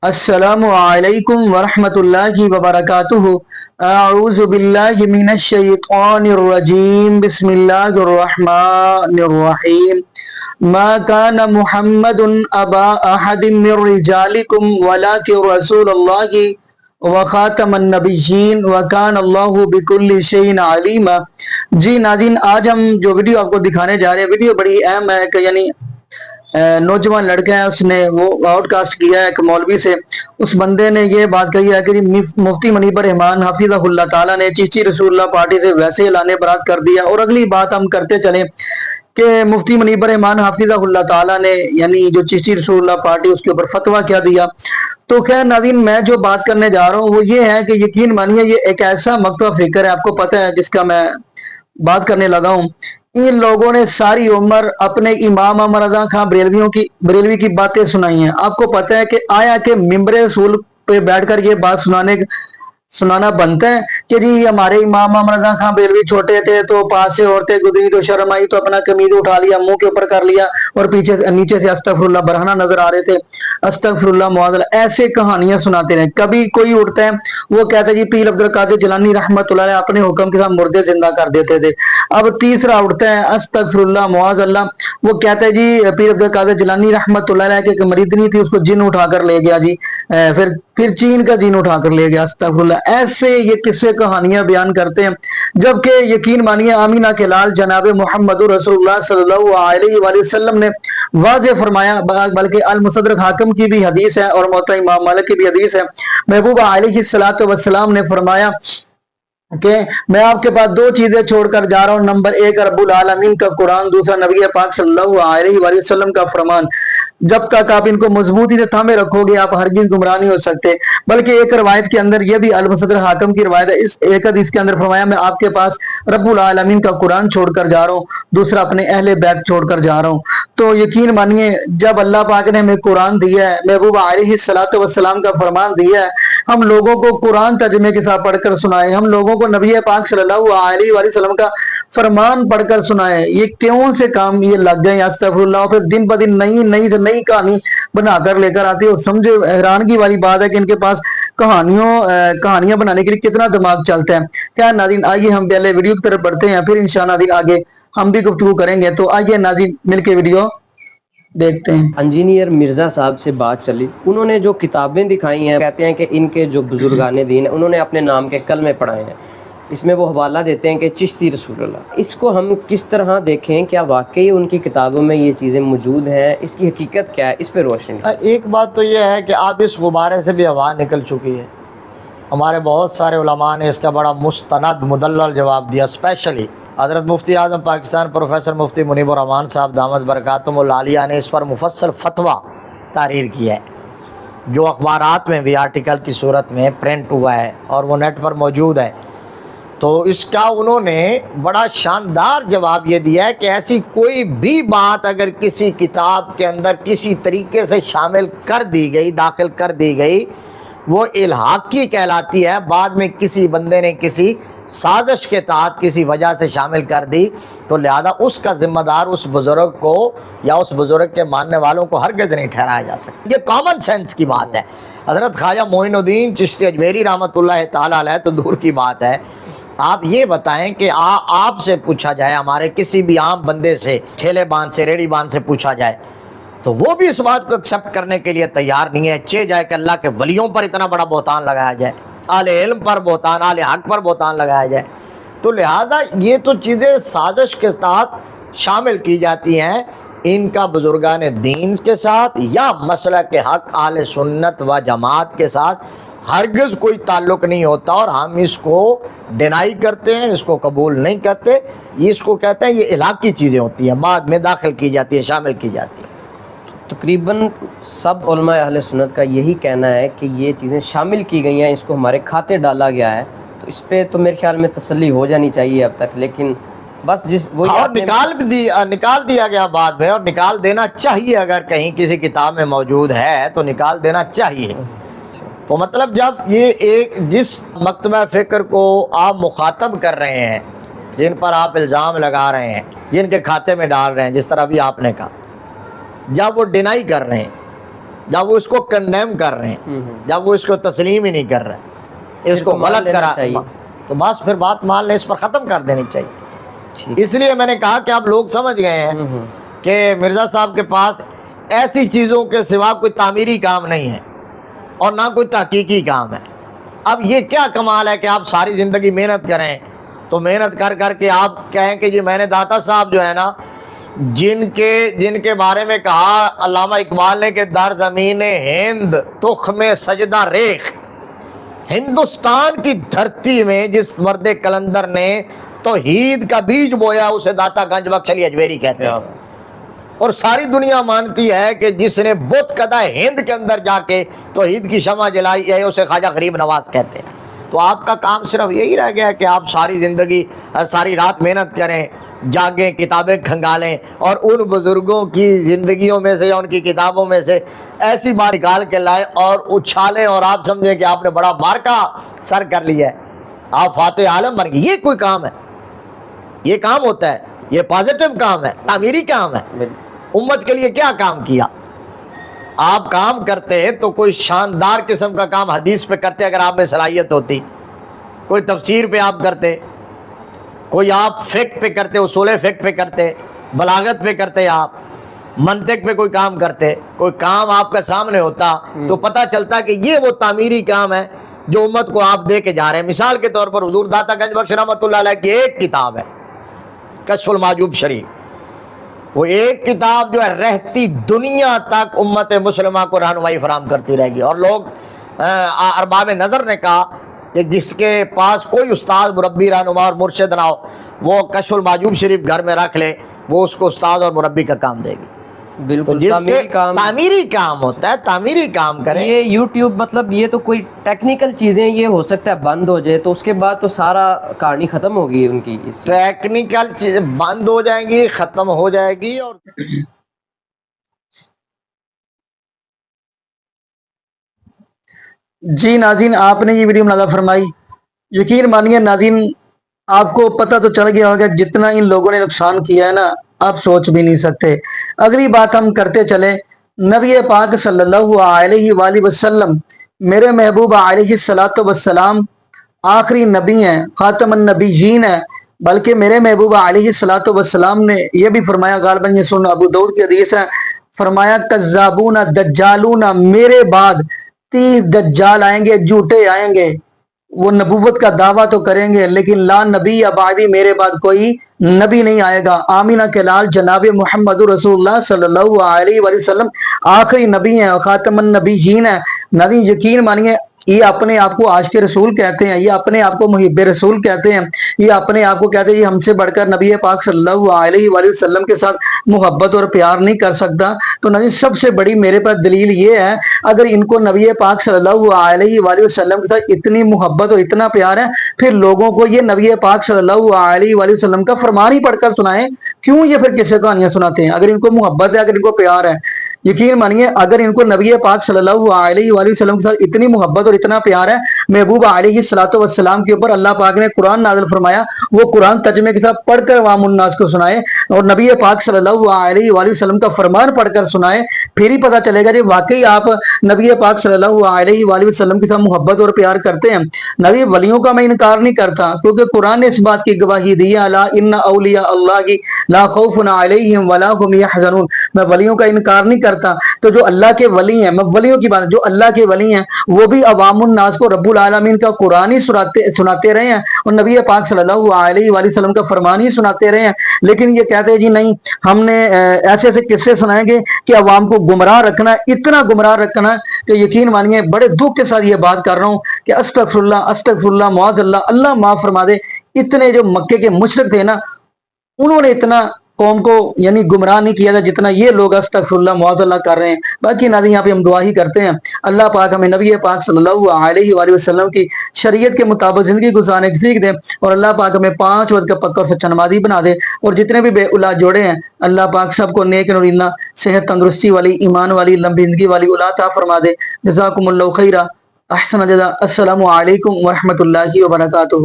السلام علیکم ورحمۃ اللہ وبرکاتہ۔ اعوذ باللہ من الشیطان الرجیم، بسم اللہ الرحمن الرحیم۔ ما کان محمد ابا احد من رجالکم ولکن رسول اللہ وخاتم النبیین وکان اللہ بکل شیء علیما۔ جی ناظرین، آج ہم جو ویڈیو آپ کو دکھانے جا رہے ہیں، ویڈیو بڑی اہم ہے کہ یعنی نوجوان لڑکا ہے، اس نے وہ آؤٹ کاسٹ کیا ہے ایک مولوی سے۔ اس بندے نے یہ بات کہی ہے کہ مفتی منیب الرحمان حفظہ اللہ تعالیٰ نے چشتی رسول اللہ پارٹی سے ویسے اعلان برات کر دیا۔ اور اگلی بات ہم کرتے چلیں کہ مفتی منیب الرحمان حفظہ اللہ تعالیٰ نے یعنی جو چشتی رسول اللہ پارٹی اس کے اوپر فتویٰ کیا دیا۔ تو خیر ناظرین، میں جو بات کرنے جا رہا ہوں وہ یہ ہے کہ یقین مانیے یہ ایک ایسا مکتوب فکر ہے، آپ کو پتہ ہے، جس کا میں بات کرنے لگا ہوں۔ ان لوگوں نے ساری عمر اپنے امام احمد رضا خان بریلوی کی باتیں سنائی ہیں۔ آپ کو پتہ ہے کہ آیا کہ ممبر رسول پہ بیٹھ کر یہ بات سنانا بنتا ہے کہ جی ہمارے امام احمد رضا خان بریلوی چھوٹے تھے تو پاس سے عورتیں گزری تو شرم آئی تو اپنا قمیض اٹھا لیا، منہ کے اوپر کر لیا اور نیچے سے استغفر اللہ برہنہ نظر آ رہے تھے، استغفر اللہ معاذ اللہ، ایسے کہانیاں سناتے رہے۔ کبھی کوئی اٹھتا ہے وہ کہتا ہے جی پیر عبد القادر جیلانی رحمۃ اللہ علیہ اپنے حکم کے ساتھ مردے زندہ کر دیتے تھے۔ اب تیسرا اٹھتا ہے استغفر اللہ معاذ اللہ، وہ کہتا ہے جی پیر عبد القادر جیلانی رحمۃ اللہ علیہ کی ایک مریدنی تھی، اس کو جن اٹھا کر لے گیا جی، پھر چین کا جن اٹھا کر لے گیا، استغفر اللہ۔ ایسے یہ قصے کہانیاں بیان کرتے ہیں، جبکہ یقین مانیے آمینہ کے لال جناب محمد رسول اللہ صلی اللہ علیہ وآلہ وسلم نے واضح فرمایا، بلکہ المستدرک حاکم کی بھی حدیث ہے اور موطا امام مالک کی بھی حدیث ہے، محبوب علیہ السلام نے فرمایا کہ میں آپ کے پاس دو چیزیں چھوڑ کر جا رہا ہوں، نمبر ایک رب العالمین کا قرآن، دوسرا نبی پاک صلی اللہ علیہ وآلہ وسلم کا فرمان۔ جب تک آپ ان کو مضبوطی سے تھامے رکھو گے آپ ہرگز گمراہ نہیں ہو سکتے۔ بلکہ ایک روایت کے اندر، یہ بھی المصدر حاکم کی روایت ہے، اس ایک حدیث کے اندر فرمایا میں آپ کے پاس رب العالمین کا قرآن چھوڑ کر جا رہا ہوں، دوسرا اپنے اہل بیت چھوڑ کر جا رہا ہوں۔ تو یقین مانیے جب اللہ پاک نے ہمیں قرآن دیا ہے، محبوب علیہ السلام کا فرمان دیا ہے، ہم لوگوں کو قرآن ترجمے کے ساتھ پڑھ کر سنائے، ہم لوگوں کو نبی پاک صلی اللہ علیہ وآلہ وسلم کا فرمان پڑھ کر سنائے، یہ کیوں سے کام یہ لگ گئے استغفر اللہ، پھر دن بہ دن نئی کہانی بنا کر لے کر آتے ہو۔ سمجھے حیرانگی والی بات ہے کہ ان کے پاس کہانیاں بنانے کے لیے کتنا دماغ چلتا ہے۔ کیا ناظرین، آئیے ہم پہلے ویڈیو کی طرف بڑھتے ہیں، پھر انشاءاللہ ناظرین آگے ہم بھی گفتگو کریں گے۔ تو آئیے ناظرین مل کے ویڈیو دیکھتے ہیں۔ انجینئر مرزا صاحب سے بات چلی، انہوں نے جو کتابیں دکھائی ہیں، کہتے ہیں کہ ان کے جو بزرگان دین انہوں نے اپنے نام کے کلمے پڑھائے ہیں، اس میں وہ حوالہ دیتے ہیں کہ چشتی رسول اللہ۔ اس کو ہم کس طرح دیکھیں؟ کیا واقعی ان کی کتابوں میں یہ چیزیں موجود ہیں؟ اس کی حقیقت کیا ہے؟ اس پہ روشنی۔ ایک بات تو یہ ہے کہ اب اس غبارے سے بھی ہوا نکل چکی ہے۔ ہمارے بہت سارے علماء نے اس کا بڑا مستند مدلل جواب دیا، اسپیشلی حضرت مفتی اعظم پاکستان پروفیسر مفتی منیب الرحمان صاحب دامت برکاتہم العالیہ نے اس پر مفصل فتویٰ تحریر کیا ہے، جو اخبارات میں بھی آرٹیکل کی صورت میں پرنٹ ہوا ہے اور وہ نیٹ پر موجود ہے۔ تو اس کا انہوں نے بڑا شاندار جواب یہ دیا ہے کہ ایسی کوئی بھی بات اگر کسی کتاب کے اندر کسی طریقے سے شامل کر دی گئی، داخل کر دی گئی، وہ الحاقی کہلاتی ہے۔ بعد میں کسی بندے نے کسی سازش کے تحت کسی وجہ سے شامل کر دی تو لہذا اس کا ذمہ دار اس بزرگ کو یا اس بزرگ کے ماننے والوں کو ہرگز نہیں ٹھہرایا جا سکتا۔ یہ کامن سینس کی بات ہے۔ حضرت خواجہ معین الدین چشتی اجمیری رحمۃ اللہ تعالیٰ علیہ تو دور کی بات ہے، آپ یہ بتائیں کہ آپ سے پوچھا جائے، ہمارے کسی بھی عام بندے سے، ٹھیلے بان سے، ریڑھی بان سے پوچھا جائے تو وہ بھی اس بات کو ایکسیپٹ کرنے کے لیے تیار نہیں ہے۔ چہ جائے کہ اللہ کے ولیوں پر اتنا بڑا بہتان لگایا جائے، اہل علم پر بہتان، اہل حق پر بہتان لگایا جائے، تو لہذا یہ تو چیزیں سازش کے ساتھ شامل کی جاتی ہیں۔ ان کا بزرگان دین کے ساتھ یا مسلک حق اہل سنت و جماعت کے ساتھ ہرگز کوئی تعلق نہیں ہوتا، اور ہم اس کو ڈینائی کرتے ہیں، اس کو قبول نہیں کرتے۔ اس کو کہتے ہیں یہ علاقی چیزیں ہوتی ہیں، بعد میں داخل کی جاتی ہیں، شامل کی جاتی ہیں۔ تقریباً سب علماء اہل سنت کا یہی کہنا ہے کہ یہ چیزیں شامل کی گئی ہیں، اس کو ہمارے کھاتے ڈالا گیا ہے، تو اس پہ تو میرے خیال میں تسلی ہو جانی چاہیے اب تک، لیکن بس اور نکال دیا گیا بعد میں، اور نکال دینا چاہیے، اگر کہیں کسی کتاب میں موجود ہے تو نکال دینا چاہیے۔ تو مطلب جب یہ ایک جس مکتبہ فکر کو آپ مخاطب کر رہے ہیں، جن پر آپ الزام لگا رہے ہیں، جن کے کھاتے میں ڈال رہے ہیں، جس طرح بھی آپ نے کہا، جب وہ ڈینائی کر رہے ہیں جب وہ اس کو کنڈیم کر رہے ہیں، جب وہ اس کو تسلیم ہی نہیں کر رہے، اس کو غلط کرا، تو بس پھر بات مان لیں، اس پر ختم کر دینی چاہیے۔ اس لیے میں نے کہا کہ آپ لوگ سمجھ گئے ہیں کہ مرزا صاحب کے پاس ایسی چیزوں کے سوا کوئی تعمیری کام نہیں ہے اور نہ کوئی تحقیقی کام ہے۔ اب یہ کیا کمال ہے کہ آپ ساری زندگی محنت کریں، تو محنت کر کر کے آپ کہیں کہ جی میں نے داتا صاحب جو ہے نا، جن کے بارے میں کہا علامہ اقبال نے کہ در زمین ہند تخم سجدہ ریخت، ہندوستان کی دھرتی میں جس مرد کلندر نے توحید کا بیج بویا اسے داتا گنج بخش علی اجمیری کہتے ہیں، اور ساری دنیا مانتی ہے کہ جس نے بت کدہ ہند کے اندر جا کے توحید کی شمع جلائی ہے اسے خواجہ غریب نواز کہتے ہیں۔ تو آپ کا کام صرف یہی رہ گیا کہ آپ ساری زندگی ساری رات محنت کریں، جاگیں، کتابیں کھنگالیں، اور ان بزرگوں کی زندگیوں میں سے یا ان کی کتابوں میں سے ایسی بات نکال کے لائیں اور اچھالیں، اور آپ سمجھیں کہ آپ نے بڑا مارکا سر کر لیا ہے، آپ فاتح عالم بن گئے۔ یہ کوئی کام ہے؟ یہ کام ہوتا ہے؟ یہ پازیٹو کام ہے، تعمیری کام ہے۔ امت کے لیے کیا کام کیا؟ آپ کام کرتے تو کوئی شاندار قسم کا کام حدیث پہ کرتے اگر آپ میں صلاحیت ہوتی، کوئی تفسیر پہ آپ کرتے، کوئی آپ فقہ پہ کرتے، اصول فقہ پہ کرتے، بلاغت پہ کرتے، آپ منطق پہ کوئی کام کرتے، کوئی کام آپ کے سامنے ہوتا تو پتہ چلتا کہ یہ وہ تعمیری کام ہے جو امت کو آپ دے کے جا رہے ہیں۔ مثال کے طور پر حضور داتا گنج بخش رحمۃ اللہ علیہ کی ایک کتاب ہے کشف المحجوب شریف، وہ ایک کتاب جو ہے رہتی دنیا تک امت مسلمہ کو رہنمائی فراہم کرتی رہے گی۔ اور لوگ ارباب نظر نے کہا کہ جس کے پاس کوئی استاد مربی رہنما اور مرشد نہ ہو وہ کشف المحجوب شریف گھر میں رکھ لے، وہ اس کو استاد اور مربی کا کام دے گی۔ بالکل، تعمیری کام ہوتا ہے، تعمیری کام کریں۔ یہ یوٹیوب مطلب یہ تو کوئی ٹیکنیکل چیزیں یہ ہو سکتا ہے بند ہو جائے تو اس کے بعد تو سارا کہانی ختم ہوگی ان کی، ٹیکنیکل چیزیں بند ہو جائیں گی، ختم ہو جائے گی۔ اور جی ناظرین، آپ نے یہ ویڈیو مناظر فرمائی، یقین مانیے ناظرین آپ کو پتہ تو چل گیا ہوگا جتنا ان لوگوں نے نقصان کیا ہے نا آپ سوچ بھی نہیں سکتے۔ اگلی بات ہم کرتے چلے، نبی پاک صلی اللہ علیہ وآلہ وسلم میرے محبوب علیہ الصلوۃ والسلام آخری نبی ہیں، خاتم النبیین ہیں، بلکہ میرے محبوب علیہ الصلوۃ والسلام نے یہ بھی فرمایا، غالباً یہ سنن ابو داؤد کی حدیث ہے، فرمایا کذابون دجالون، میرے بعد 30 دجال آئیں گے، جھوٹے آئیں گے، وہ نبوت کا دعویٰ تو کریں گے لیکن لا نبی بعدی، میرے بعد کوئی نبی نہیں آئے گا۔ آمینہ کے لال جناب محمد رسول اللہ صلی اللہ علیہ وآلہ وسلم آخری نبی ہیں، خاتم النبیین ہیں۔ نبی یقین مانیے یہ اپنے آپ کو عاشق رسول کہتے ہیں، یہ اپنے آپ کو محب رسول کہتے ہیں، یہ اپنے آپ کو کہتے ہیں یہ ہم سے بڑھ کر نبی پاک صلی اللہ علیہ وآلہ وسلم کے ساتھ محبت اور پیار نہیں کر سکتا۔ تو نبی سب سے بڑی میرے پاس دلیل یہ ہے، اگر ان کو نبی پاک صلی اللہ علیہ وآلہ وسلم کے ساتھ اتنی محبت اور اتنا پیار ہے، پھر لوگوں کو یہ نبی پاک صلی اللہ علیہ وآلہ وسلم کا فرمان ہی پڑھ کر سنائیں، کیوں یہ پھر کسے کہانیاں سناتے ہیں؟ اگر ان کو محبت ہے، اگر ان کو پیار ہے، یقین مانیے اگر ان کو نبی پاک صلی اللہ علیہ وآلہ وسلم کے ساتھ اتنی محبت اور اتنا پیار ہے، محبوب علیہ الصلوۃ والسلام کے اوپر اللہ پاک نے قرآن نازل فرمایا، وہ قرآن ترجمے کے ساتھ پڑھ کر عوام الناس کو سنائے اور نبی پاک صلی اللہ علیہ وآلہ وسلم کا فرمان پڑھ کر سنائے، پھر ہی پتہ چلے گا کہ واقعی آپ نبی پاک صلی اللہ علیہ وآلہ وسلم کے ساتھ محبت اور پیار کرتے ہیں۔ نبی ولیوں کا میں انکار نہیں کرتا کیونکہ قرآن نے اس بات کی گواہی دی ہے، الا ان اولیاء اللہ لا خوف علیہم ولا هم يحزنون، میں ولیوں کا انکار نہیں کرتا۔ تو جو اللہ کے ولی ہیں، میں ولیوں کی بات، جو اللہ کے ولی ہیں وہ بھی عوام الناس کو رب العالمین کا قرآن ہی سناتے رہے ہیں اور نبی پاک صلی اللہ علیہ وآلہ وسلم کا فرمان ہی سناتے رہے ہیں، لیکن یہ کہتے ہیں جی نہیں ہم نے ایسے ایسے قصے سنائیں گے کہ عوام کو گمراہ رکھنا، اتنا گمراہ رکھنا کہ یقین مانیے بڑے دکھ کے ساتھ یہ بات کر رہا ہوں کہ استغفر اللہ معاذ اللہ، اللہ معاف فرما دے۔ اتنے جو مکے کے مشرک تھے نا انہوں نے اتنا قوم کو یعنی گمراہ نہیں کیا تھا جتنا یہ لوگ استغفر اللہ معاذ اللہ کر رہے ہیں۔ باقی ناظرین یہاں پہ ہم دعا ہی کرتے ہیں اللہ پاک ہمیں نبی پاک صلی اللہ علیہ وآلہ وسلم کی شریعت کے مطابق زندگی گزارنے کی سیکھ دے اور اللہ پاک ہمیں 5 وقت کا پکا اور سچا نمازی بنا دے، اور جتنے بھی بے اولاد جوڑے ہیں اللہ پاک سب کو نیک نورینہ صحت تندرستی والی ایمان والی لمبی زندگی والی اولاد عطا فرما دے۔ جزاکم اللہ خیرہ، احسن جزا۔ السلام علیکم ورحمۃ اللہ وبرکاتہ۔